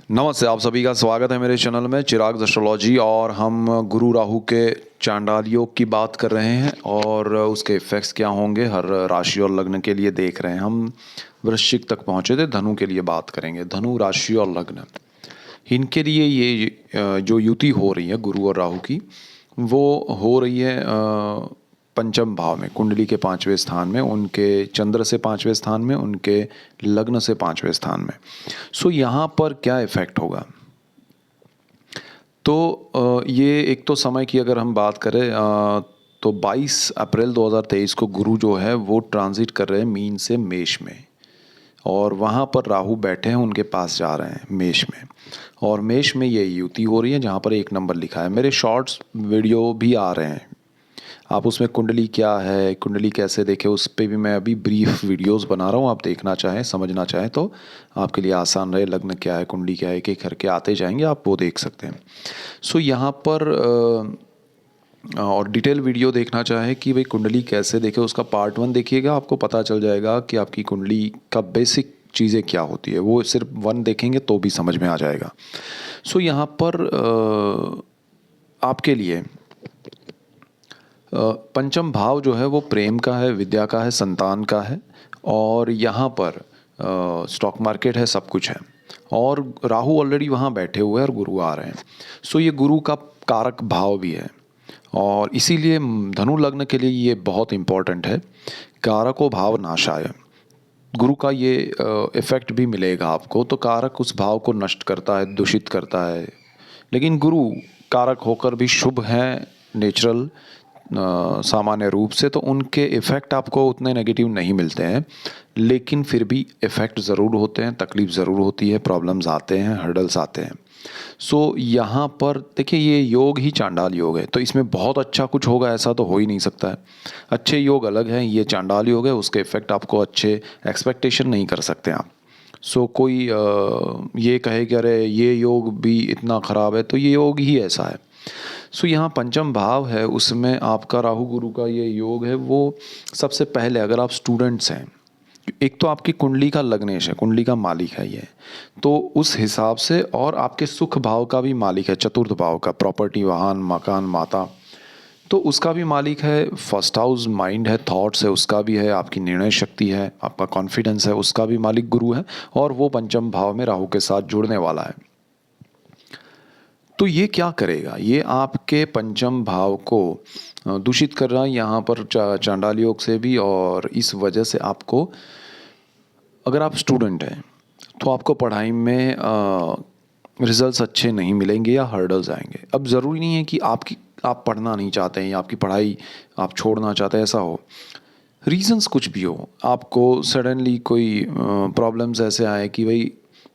नमस्ते, आप सभी का स्वागत है मेरे चैनल में चिराग एस्ट्रोलॉजी। और हम गुरु राहु के चांडाल योग की बात कर रहे हैं और उसके इफ़ेक्ट्स क्या होंगे हर राशि और लग्न के लिए देख रहे हैं। हम वृश्चिक तक पहुंचे थे, धनु के लिए बात करेंगे। धनु राशि और लग्न, इनके लिए ये जो युति हो रही है गुरु और राहु की, वो हो रही है पंचम भाव में, कुंडली के 5वें स्थान में, उनके चंद्र से 5वें स्थान में, उनके लग्न से 5वें स्थान में। सो यहाँ पर क्या इफेक्ट होगा? तो ये एक तो समय की अगर हम बात करें तो 22 अप्रैल 2023 को गुरु जो है वो ट्रांजिट कर रहे हैं मीन से मेष में, और वहाँ पर राहु बैठे हैं, उनके पास जा रहे हैं मेष में। और मेष में ये युति हो रही है जहाँ पर 1 नंबर लिखा है। मेरे शॉर्ट्स वीडियो भी आ रहे हैं, आप उसमें कुंडली क्या है, कुंडली कैसे देखें, उस पर भी मैं अभी ब्रीफ वीडियोस बना रहा हूँ। आप देखना चाहें, समझना चाहें तो आपके लिए आसान रहे। लग्न क्या है, कुंडली क्या है, एक एक करके आते जाएंगे, आप वो देख सकते हैं। सो यहाँ पर और डिटेल वीडियो देखना चाहे कि भाई कुंडली कैसे देखें, उसका पार्ट 1 देखिएगा, आपको पता चल जाएगा कि आपकी कुंडली का बेसिक चीज़ें क्या होती है। वो सिर्फ 1 देखेंगे तो भी समझ में आ जाएगा। सो यहाँ पर आपके लिए पंचम भाव जो है वो प्रेम का है, विद्या का है, संतान का है, और यहाँ पर स्टॉक मार्केट है, सब कुछ है। और राहु ऑलरेडी वहाँ बैठे हुए हैं और गुरु आ रहे हैं। सो ये गुरु का कारक भाव भी है, और इसीलिए धनु लग्न के लिए ये बहुत इम्पोर्टेंट है। कारको भाव नाशाय, गुरु का ये इफेक्ट भी मिलेगा आपको। तो कारक उस भाव को नष्ट करता है, दूषित करता है, लेकिन गुरु कारक होकर भी शुभ हैं नेचुरल सामान्य रूप से, तो उनके इफ़ेक्ट आपको उतने नेगेटिव नहीं मिलते हैं, लेकिन फिर भी इफ़ेक्ट ज़रूर होते हैं, तकलीफ़ ज़रूर होती है, प्रॉब्लम्स आते हैं, हर्डल्स आते हैं। सो यहाँ पर देखिए, ये योग ही चांडाल योग है, तो इसमें बहुत अच्छा कुछ होगा ऐसा तो हो ही नहीं सकता है। अच्छे योग अलग हैं, ये चांडाल योग है, उसके इफ़ेक्ट आपको अच्छे एक्सपेक्टेशन नहीं कर सकते आप। सो कोई ये कहे कि अरे ये योग भी इतना ख़राब है, तो ये योग ही ऐसा है। सो यहाँ पंचम भाव है, उसमें आपका राहु गुरु का ये योग है। वो सबसे पहले अगर आप स्टूडेंट्स हैं, एक तो आपकी कुंडली का लग्नेश है, कुंडली का मालिक है ये, तो उस हिसाब से, और आपके सुख भाव का भी मालिक है, चतुर्थ भाव का, प्रॉपर्टी, वाहन, मकान, माता, तो उसका भी मालिक है। फर्स्ट हाउस माइंड है, थॉट्स है, उसका भी है। आपकी निर्णय शक्ति है, आपका कॉन्फिडेंस है, उसका भी मालिक गुरु है, और वो पंचम भाव में राहु के साथ जुड़ने वाला है। तो ये क्या करेगा? ये आपके पंचम भाव को दूषित कर रहा है यहाँ पर चांडाल योग से भी, और इस वजह से आपको, अगर आप स्टूडेंट हैं तो आपको पढ़ाई में रिजल्ट्स अच्छे नहीं मिलेंगे या हर्डल्स आएंगे। अब ज़रूरी नहीं है कि आप पढ़ना नहीं चाहते हैं या आपकी पढ़ाई आप छोड़ना चाहते हैं, ऐसा हो। रीजंस कुछ भी हो, आपको सडनली कोई प्रॉब्लम्स ऐसे आए कि भाई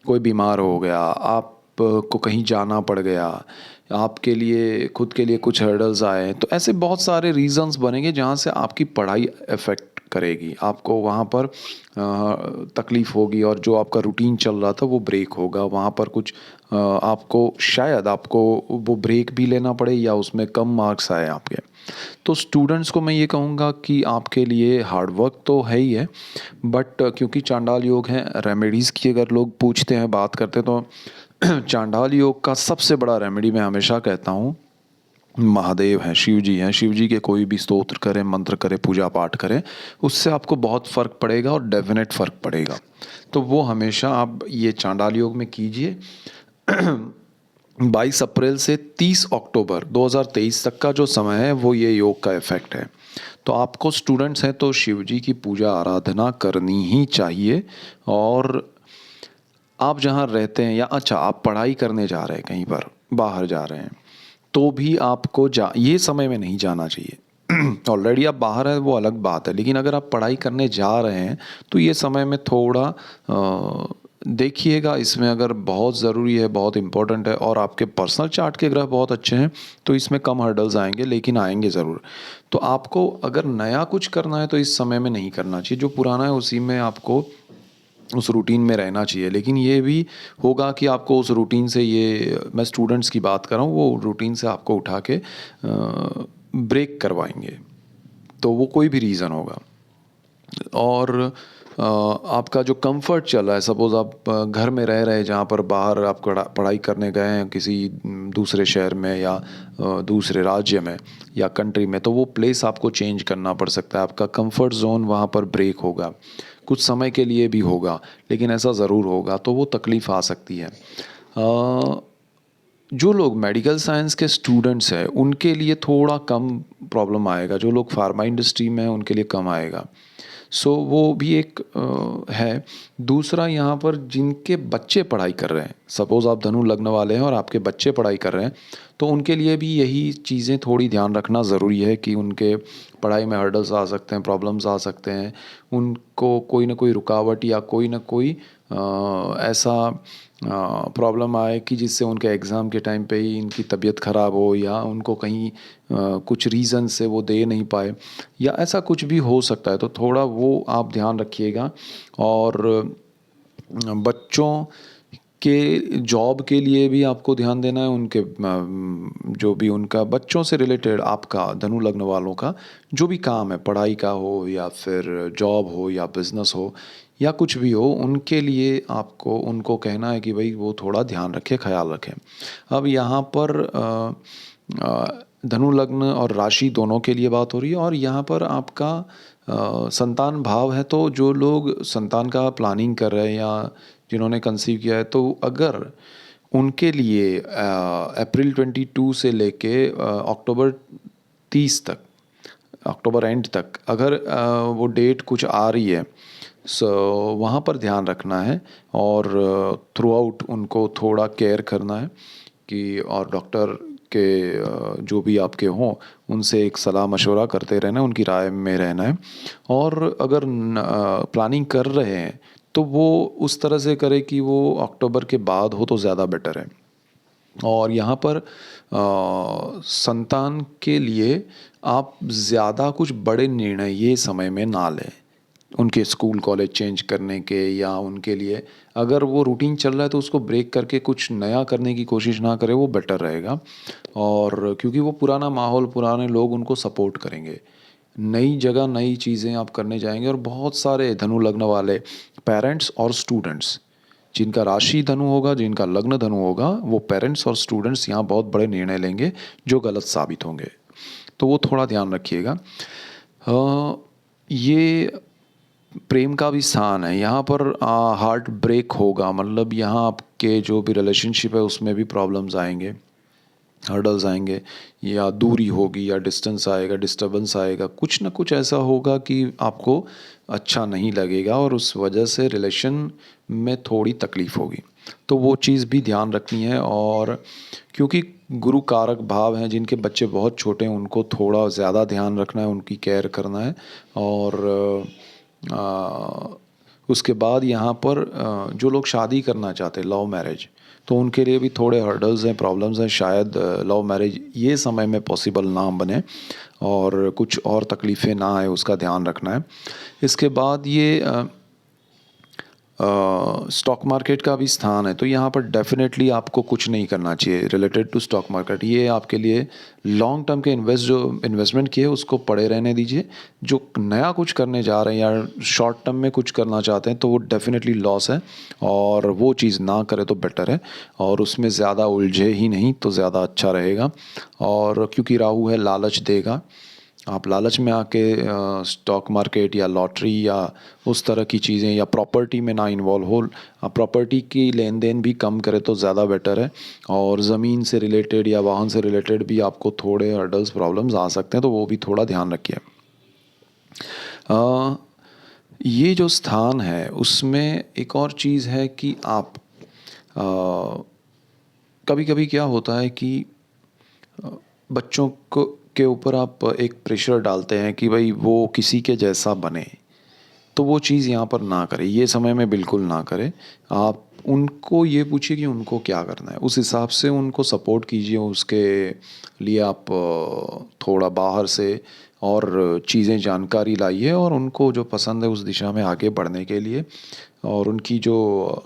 कोई बीमार हो गया, आप को कहीं जाना पड़ गया, आपके लिए खुद के लिए कुछ हर्डल्स आए, तो ऐसे बहुत सारे रीजंस बनेंगे जहाँ से आपकी पढ़ाई अफेक्ट करेगी, आपको वहाँ पर तकलीफ़ होगी, और जो आपका रूटीन चल रहा था वो ब्रेक होगा। वहाँ पर कुछ आपको, शायद आपको वो ब्रेक भी लेना पड़े या उसमें कम मार्क्स आए आपके। तो स्टूडेंट्स को मैं ये कहूँगा कि आपके लिए हार्ड वर्क तो है ही है, बट क्योंकि चांडाल योग है, रेमेडीज़ की अगर लोग पूछते हैं, बात करते हैं, तो चांडाल योग का सबसे बड़ा रेमेडी मैं हमेशा कहता हूँ महादेव हैं, शिव जी हैं। शिव जी के कोई भी स्तोत्र करें, मंत्र करें, पूजा पाठ करें, उससे आपको बहुत फ़र्क पड़ेगा, और डेफिनेट फ़र्क पड़ेगा। तो वो हमेशा आप ये चांडाल योग में कीजिए। 22 अप्रैल से 30 अक्टूबर 2023 तक का जो समय है वो ये योग का इफ़ेक्ट है। तो आपको स्टूडेंट्स हैं तो शिव जी की पूजा आराधना करनी ही चाहिए। और आप जहाँ रहते हैं, या अच्छा आप पढ़ाई करने जा रहे हैं, कहीं पर बाहर जा रहे हैं, तो भी आपको ये समय में नहीं जाना चाहिए। ऑलरेडी आप बाहर हैं वो अलग बात है, लेकिन अगर आप पढ़ाई करने जा रहे हैं तो ये समय में थोड़ा देखिएगा। इसमें अगर बहुत ज़रूरी है, बहुत इम्पोर्टेंट है, और आपके पर्सनल चार्ट के ग्रह बहुत अच्छे हैं, तो इसमें कम हर्डल्स आएंगे, लेकिन आएंगे ज़रूर। तो आपको अगर नया कुछ करना है तो इस समय में नहीं करना चाहिए, जो पुराना है उसी में आपको उस रूटीन में रहना चाहिए। लेकिन ये भी होगा कि आपको उस रूटीन से, ये मैं स्टूडेंट्स की बात कर रहा हूँ, वो रूटीन से आपको उठा के ब्रेक करवाएंगे, तो वो कोई भी रीज़न होगा। और आपका जो कंफर्ट चल रहा है, सपोज़ आप घर में रह रहे हैं जहाँ पर बाहर आप पढ़ाई करने गए हैं किसी दूसरे शहर में या दूसरे राज्य में या कंट्री में, तो वो प्लेस आपको चेंज करना पड़ सकता है। आपका कंफर्ट ज़ोन वहाँ पर ब्रेक होगा, कुछ समय के लिए भी होगा, लेकिन ऐसा ज़रूर होगा, तो वो तकलीफ़ आ सकती है। जो लोग मेडिकल साइंस के स्टूडेंट्स हैं उनके लिए थोड़ा कम प्रॉब्लम आएगा, जो लोग फार्मा इंडस्ट्री में हैं उनके लिए कम आएगा। सो वो भी एक है। दूसरा, यहाँ पर जिनके बच्चे पढ़ाई कर रहे हैं, सपोज़ आप धनु लग्न वाले हैं और आपके बच्चे पढ़ाई कर रहे हैं, तो उनके लिए भी यही चीज़ें थोड़ी ध्यान रखना ज़रूरी है कि उनके पढ़ाई में हर्डल्स आ सकते हैं, प्रॉब्लम्स आ सकते हैं, उनको कोई ना कोई रुकावट या कोई ना कोई ऐसा प्रॉब्लम आए कि जिससे उनके एग्ज़ाम के टाइम पे ही इनकी तबीयत ख़राब हो या उनको कहीं कुछ रीज़न से वो दे नहीं पाए या ऐसा कुछ भी हो सकता है, तो थोड़ा वो आप ध्यान रखिएगा। और बच्चों के जॉब के लिए भी आपको ध्यान देना है, उनके जो भी उनका बच्चों से रिलेटेड आपका धनु लग्न वालों का जो भी काम है, पढ़ाई का हो या फिर जॉब हो या बिज़नेस हो या कुछ भी हो, उनके लिए आपको उनको कहना है कि भाई वो थोड़ा ध्यान रखें, ख्याल रखें। अब यहाँ पर धनु लग्न और राशि दोनों के लिए बात हो रही है, और यहाँ पर आपका संतान भाव है, तो जो लोग संतान का प्लानिंग कर रहे हैं या जिन्होंने कंसीव किया है, तो अगर उनके लिए अप्रैल 22 से लेके अक्टूबर 30 तक, अक्टूबर एंड तक अगर वो डेट कुछ आ रही है, सो वहाँ पर ध्यान रखना है और थ्रू आउट उनको थोड़ा केयर करना है कि, और डॉक्टर के जो भी आपके हों उनसे एक सलाह मशवरा करते रहना है, उनकी राय में रहना है। और अगर प्लानिंग कर रहे हैं तो वो उस तरह से करें कि वो अक्टूबर के बाद हो तो ज़्यादा बेटर है। और यहाँ पर संतान के लिए आप ज़्यादा कुछ बड़े निर्णय ये समय में ना लें, उनके स्कूल कॉलेज चेंज करने के या उनके लिए अगर वो रूटीन चल रहा है तो उसको ब्रेक करके कुछ नया करने की कोशिश ना करें, वो बेटर रहेगा। और क्योंकि वो पुराना माहौल, पुराने लोग उनको सपोर्ट करेंगे, नई जगह नई चीज़ें आप करने जाएंगे। और बहुत सारे धनु लग्न वाले पेरेंट्स और स्टूडेंट्स, जिनका राशि धनु होगा, जिनका लग्न धनु होगा, वो पेरेंट्स और स्टूडेंट्स यहाँ बहुत बड़े निर्णय लेंगे जो गलत साबित होंगे, तो वो थोड़ा ध्यान रखिएगा। ये प्रेम का भी स्थान है, यहाँ पर हार्ट ब्रेक होगा, मतलब यहाँ आपके जो भी रिलेशनशिप है उसमें भी प्रॉब्लम्स आएंगे, हर्डल्स आएंगे, या दूरी होगी या डिस्टेंस आएगा, डिस्टर्बेंस आएगा, कुछ ना कुछ ऐसा होगा कि आपको अच्छा नहीं लगेगा और उस वजह से रिलेशन में थोड़ी तकलीफ़ होगी, तो वो चीज़ भी ध्यान रखनी है। और क्योंकि गुरु कारक भाव हैं, जिनके बच्चे बहुत छोटे हैं उनको थोड़ा ज़्यादा ध्यान रखना है, उनकी केयर करना है। और उसके बाद यहाँ पर जो लोग शादी करना चाहते हैं, लव मैरिज, तो उनके लिए भी थोड़े हर्डल्स हैं, प्रॉब्लम्स हैं, शायद लव मैरिज ये समय में पॉसिबल ना बने और कुछ और तकलीफ़ें ना आए, उसका ध्यान रखना है। इसके बाद ये स्टॉक मार्केट का भी स्थान है, तो यहाँ पर डेफिनेटली आपको कुछ नहीं करना चाहिए रिलेटेड टू स्टॉक मार्केट। ये आपके लिए लॉन्ग टर्म के इन्वेस्टमेंट किए उसको पड़े रहने दीजिए। जो नया कुछ करने जा रहे हैं या शॉर्ट टर्म में कुछ करना चाहते हैं तो वो डेफिनेटली लॉस है, और वो चीज़ ना करें तो बेटर है, और उसमें ज़्यादा उलझे ही नहीं तो ज़्यादा अच्छा रहेगा। और क्योंकि राहु है, लालच देगा, आप लालच में आके स्टॉक मार्केट या लॉटरी या उस तरह की चीज़ें या प्रॉपर्टी में ना इन्वॉल्व हो। आप प्रॉपर्टी की लेन देन भी कम करें तो ज़्यादा बेटर है। और ज़मीन से रिलेटेड या वाहन से रिलेटेड भी आपको थोड़े हर्डल्स, प्रॉब्लम्स आ सकते हैं, तो वो भी थोड़ा ध्यान रखिए। ये जो स्थान है उसमें एक और चीज़ है कि आप कभी कभी क्या होता है कि बच्चों को के ऊपर आप एक प्रेशर डालते हैं कि भाई वो किसी के जैसा बने, तो वो चीज़ यहाँ पर ना करें, ये समय में बिल्कुल ना करें। आप उनको ये पूछिए कि उनको क्या करना है, उस हिसाब से उनको सपोर्ट कीजिए। उसके लिए आप थोड़ा बाहर से और चीज़ें, जानकारी लाइए और उनको जो पसंद है उस दिशा में आगे बढ़ने के लिए और उनकी जो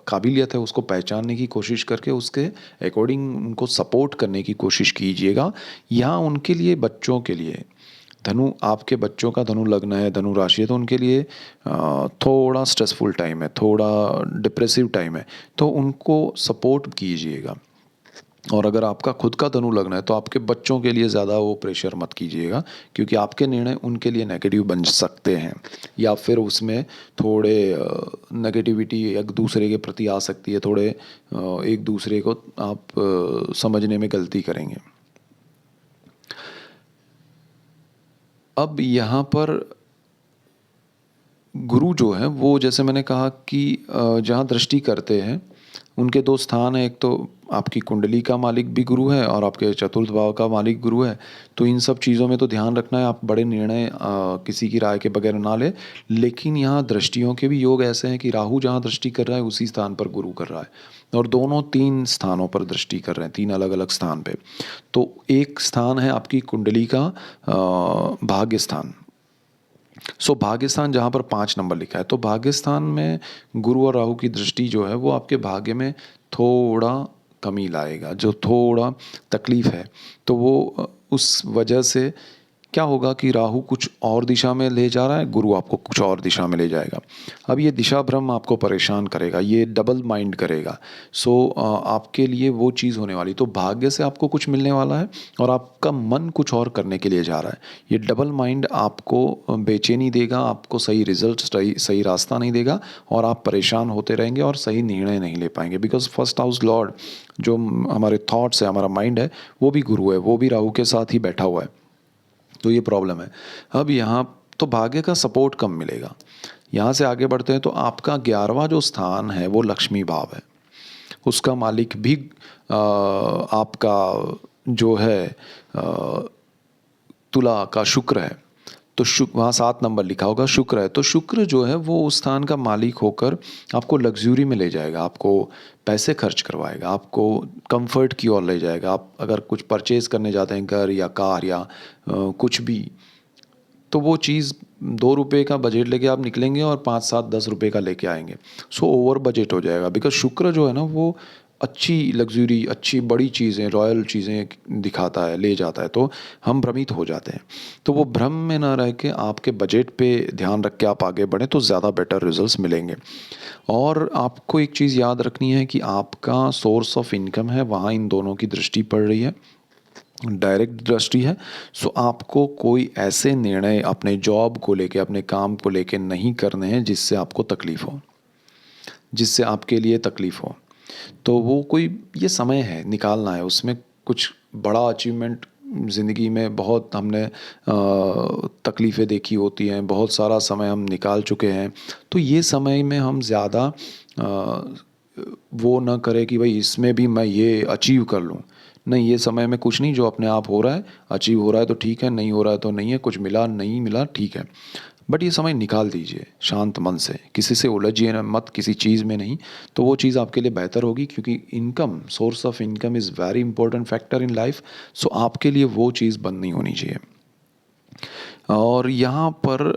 काबिलियत है उसको पहचानने की कोशिश करके उसके अकॉर्डिंग उनको सपोर्ट करने की कोशिश कीजिएगा। यहाँ उनके लिए, बच्चों के लिए धनु आपके बच्चों का धनु लग्न है, धनु राशि है, तो उनके लिए थोड़ा स्ट्रेसफुल टाइम है, थोड़ा डिप्रेसिव टाइम है, तो उनको सपोर्ट कीजिएगा। और अगर आपका खुद का धनु लग्न है तो आपके बच्चों के लिए ज़्यादा वो प्रेशर मत कीजिएगा, क्योंकि आपके निर्णय उनके लिए नेगेटिव बन सकते हैं, या फिर उसमें थोड़े नेगेटिविटी एक दूसरे के प्रति आ सकती है, थोड़े एक दूसरे को आप समझने में गलती करेंगे। अब यहाँ पर गुरु जो है वो, जैसे मैंने कहा कि जहाँ दृष्टि करते हैं उनके दो स्थान हैं, एक तो आपकी कुंडली का मालिक भी गुरु है और आपके चतुर्थ भाव का मालिक गुरु है। तो इन सब चीज़ों में तो ध्यान रखना है, आप बड़े निर्णय किसी की राय के बगैर ना ले। लेकिन यहाँ दृष्टियों के भी योग ऐसे हैं कि राहु जहाँ दृष्टि कर रहा है उसी स्थान पर गुरु कर रहा है, और दोनों 3 स्थानों पर दृष्टि कर रहे हैं, 3 अलग अलग स्थान पे। तो एक स्थान है आपकी कुंडली का भाग्य स्थान। सो भाग्य स्थान जहाँ पर 5 नंबर लिखा है, तो भाग्य स्थान में गुरु और राहु की दृष्टि जो है वो आपके भाग्य में थोड़ा कमी लाएगा, जो थोड़ा तकलीफ है। तो वो उस वजह से क्या होगा कि राहु कुछ और दिशा में ले जा रहा है, गुरु आपको कुछ और दिशा में ले जाएगा। अब ये दिशा भ्रम आपको परेशान करेगा, ये डबल माइंड करेगा। सो आपके लिए वो चीज़ होने वाली, तो भाग्य से आपको कुछ मिलने वाला है और आपका मन कुछ और करने के लिए जा रहा है। ये डबल माइंड आपको बेचैनी देगा, आपको सही रिजल्ट, सही रास्ता नहीं देगा, और आप परेशान होते रहेंगे और सही निर्णय नहीं ले पाएंगे। बिकॉज फर्स्ट हाउस लॉर्ड जो हमारे थॉट्स है, हमारा माइंड है, वो भी गुरु है, वो भी राहु के साथ ही बैठा हुआ है। तो ये प्रॉब्लम है। अब यहाँ तो भाग्य का सपोर्ट कम मिलेगा। यहाँ से आगे बढ़ते हैं तो आपका 11वां जो स्थान है वो लक्ष्मी भाव है, उसका मालिक भी आपका जो है तुला का शुक्र है। तो वहाँ 7 नंबर लिखा होगा शुक्र है, तो शुक्र जो है वो उस स्थान का मालिक होकर आपको लग्जरी में ले जाएगा, आपको पैसे खर्च करवाएगा, आपको कंफर्ट की ओर ले जाएगा। आप अगर कुछ परचेज़ करने जाते हैं, घर या कार या कुछ भी, तो वो चीज़ 2 रुपये का बजट लेके आप निकलेंगे और 5, 7, 10 रुपये का लेके आएंगे। सो ओवर बजट हो जाएगा, बिकॉज शुक्र जो है ना वो अच्छी लग्जरी, अच्छी बड़ी चीज़ें, रॉयल चीज़ें दिखाता है, ले जाता है, तो हम भ्रमित हो जाते हैं। तो वो भ्रम में ना रह के आपके बजट पे ध्यान रख के आप आगे बढ़ें तो ज़्यादा बेटर रिजल्ट्स मिलेंगे। और आपको एक चीज़ याद रखनी है कि आपका सोर्स ऑफ इनकम है, वहाँ इन दोनों की दृष्टि पड़ रही है, डायरेक्ट दृष्टि है। सो आपको कोई ऐसे निर्णय अपने जॉब को लेके, अपने काम को लेके नहीं करने हैं जिससे आपको तकलीफ़ हो, जिससे आपके लिए तकलीफ़ हो। तो वो कोई, ये समय है निकालना है, उसमें कुछ बड़ा अचीवमेंट ज़िंदगी में बहुत हमने तकलीफ़ें देखी होती हैं, बहुत सारा समय हम निकाल चुके हैं। तो ये समय में हम ज़्यादा वो ना करें कि भाई इसमें भी मैं ये अचीव कर लूँ। नहीं, ये समय में कुछ नहीं, जो अपने आप हो रहा है, अचीव हो रहा है तो ठीक है, नहीं हो रहा है तो नहीं है, कुछ मिला नहीं मिला ठीक है। बट ये समय निकाल दीजिए शांत मन से, किसी से उलझिए ना मत, किसी चीज़ में नहीं, तो वो चीज़ आपके लिए बेहतर होगी। क्योंकि income, source of income is very important factor in life. So आपके लिए वो चीज़ बंद नहीं होनी चाहिए। और यहाँ पर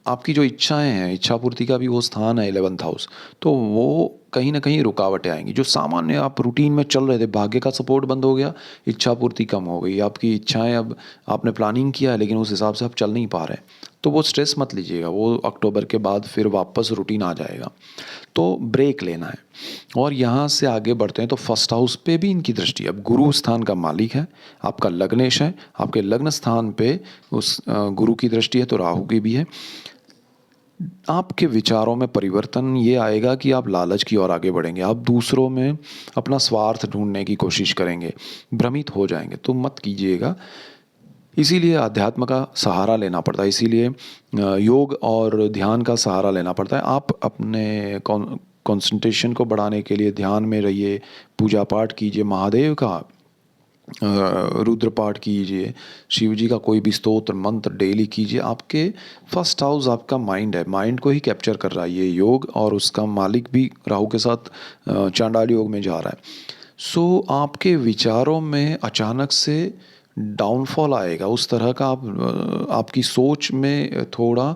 आपकी जो इच्छाएं हैं, इच्छा पूर्ति का भी वो स्थान है 11th हाउस, तो वो कहीं ना कहीं रुकावटें आएंगी। जो सामान्य आप रूटीन में चल रहे थे, भाग्य का सपोर्ट बंद हो गया, इच्छा पूर्ति कम हो गई, आपकी इच्छाएं, अब आपने प्लानिंग किया है लेकिन उस हिसाब से आप चल नहीं पा रहे, तो वो स्ट्रेस मत लीजिएगा, वो अक्टूबर के बाद फिर वापस रूटीन आ जाएगा। तो ब्रेक लेना है। और यहाँ से आगे बढ़ते हैं तो फर्स्ट हाउस पे भी इनकी दृष्टि, अब गुरु स्थान का मालिक है, आपका लग्नेश है, आपके लग्न स्थान पे उस गुरु की दृष्टि है, तो राहु की भी है। आपके विचारों में परिवर्तन ये आएगा कि आप लालच की ओर आगे बढ़ेंगे, आप दूसरों में अपना स्वार्थ ढूंढने की कोशिश करेंगे, भ्रमित हो जाएंगे, तो मत कीजिएगा। इसीलिए अध्यात्म का सहारा लेना पड़ता है, इसीलिए योग और ध्यान का सहारा लेना पड़ता है। आप अपने कंसंट्रेशन को बढ़ाने के लिए ध्यान में रहिए, पूजा पाठ कीजिए, महादेव का रुद्र पाठ कीजिए, शिव जी का कोई भी स्तोत्र मंत्र डेली कीजिए। आपके फर्स्ट हाउस आपका माइंड है, माइंड को ही कैप्चर कर रहा है ये योग, और उसका मालिक भी राहु के साथ चांडाल योग में जा रहा है। सो आपके विचारों में अचानक से डाउनफॉल आएगा, उस तरह का आपकी सोच में थोड़ा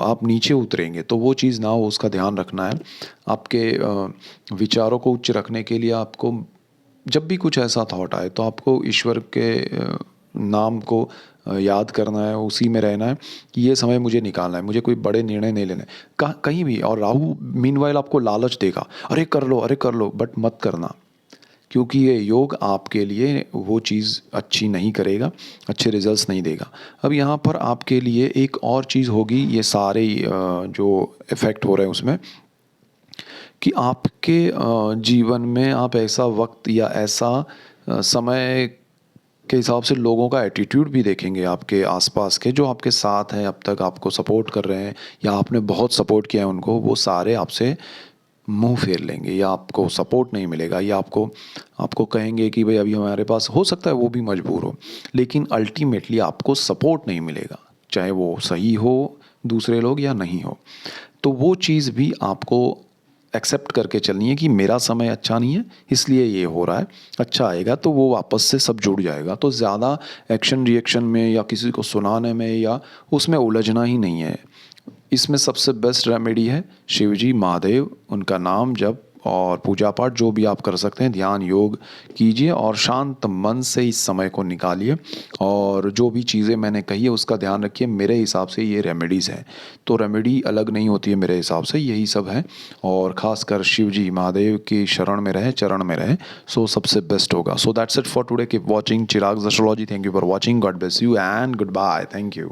आप नीचे उतरेंगे, तो वो चीज़ ना हो, उसका ध्यान रखना है। आपके विचारों को उच्च रखने के लिए आपको जब भी कुछ ऐसा थॉट आए तो आपको ईश्वर के नाम को याद करना है, उसी में रहना है कि ये समय मुझे निकालना है, मुझे कोई बड़े निर्णय नहीं लेने कहीं भी। और राहु मीनवाइल आपको लालच देगा, अरे कर लो, बट मत करना, क्योंकि ये योग आपके लिए वो चीज़ अच्छी नहीं करेगा, अच्छे रिजल्ट्स नहीं देगा। अब यहाँ पर आपके लिए एक और चीज़ होगी, ये सारे जो इफ़ेक्ट हो रहे हैं उसमें, कि आपके जीवन में आप ऐसा वक्त या ऐसा समय के हिसाब से लोगों का एटीट्यूड भी देखेंगे, आपके आसपास के जो आपके साथ हैं, अब तक आपको सपोर्ट कर रहे हैं या आपने बहुत सपोर्ट किया है उनको, वो सारे आपसे मुंह फेर लेंगे या आपको सपोर्ट नहीं मिलेगा, या आपको आपको कहेंगे कि भाई अभी हमारे पास, हो सकता है वो भी मजबूर हो, लेकिन अल्टीमेटली आपको सपोर्ट नहीं मिलेगा, चाहे वो सही हो दूसरे लोग या नहीं हो। तो वो चीज़ भी आपको एक्सेप्ट करके चलनी है कि मेरा समय अच्छा नहीं है इसलिए ये हो रहा है, अच्छा आएगा तो वो वापस से सब जुड़ जाएगा। तो ज़्यादा एक्शन रिएक्शन में या किसी को सुनाने में या उसमें उलझना ही नहीं है। इसमें सबसे बेस्ट रेमेडी है शिवजी, महादेव, उनका नाम जप और पूजा पाठ जो भी आप कर सकते हैं, ध्यान योग कीजिए और शांत मन से इस समय को निकालिए। और जो भी चीज़ें मैंने कही है उसका ध्यान रखिए। मेरे हिसाब से ये रेमेडीज़ हैं, तो रेमेडी अलग नहीं होती है मेरे हिसाब से, यही सब है। और ख़ासकर शिव जी महादेव की शरण में रहे, चरण में रहे, सो सबसे बेस्ट होगा। So that's it for today. Keep watching Chirag's astrology. Thank you for watching. God bless you and goodbye. Thank you.